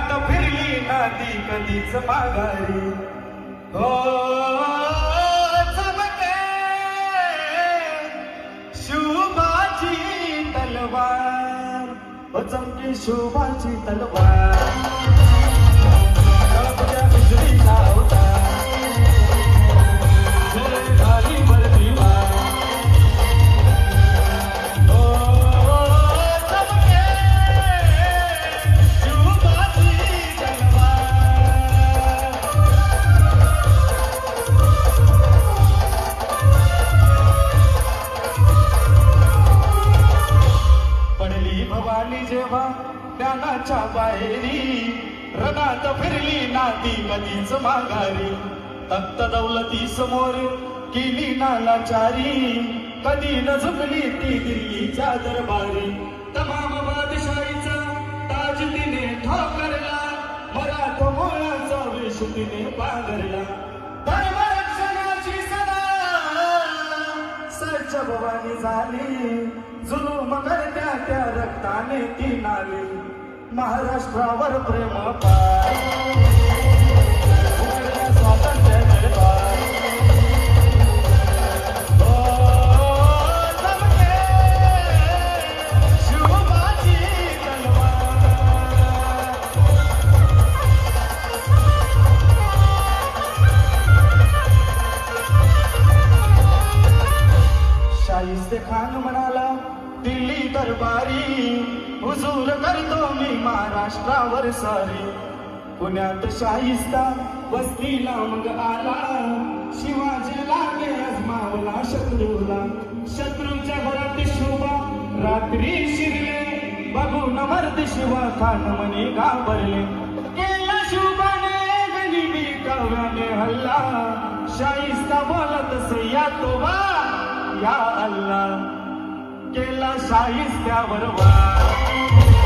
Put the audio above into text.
रणात फिरली नाती कधीच माघारी हो चमके शुभाची तलवार हो चमके शुभाची तलवार बिजलीचा अवतार झाली भरती वार भवानी जेव्हा ज्ञानाच्या बाहेरी रणात फिरली नाती कधीच माघारी तख्त दौलती समोर केली नालाचारी कधी न झुकली ती दिल्लीच्या दरबारी तमाम बादशाहीचा ताज तिने ठोकरला मराठमोळ्याचा वेश तिने पांघरला धर्मरक्षणाची सदा सज्ज भवानी झाली जुलूम करत्या त्या रक्ताने ती नाली महाराष्ट्रावर प्रेम पाय स्वातंत्र्य निर्भय शिवबाची तलवार शाहिस्ते खान म्हणाला दिल्ली दरबारी हुजूर करतो मी महाराष्ट्रावर सारी पुण्यात शाहिस्ता वस्तीला मग आला शिवाजीला ने आजमावला शत्रूच्या घरात शोभा रात्री शिरले बघून मर्द शिवा खान म्हणे घाबरले केला शुभाने गनिमी काव्याने हल्ला शाहिस्ता बोलत सय्या तोबा या अल्लाह केला शाहिस्त्यावर वार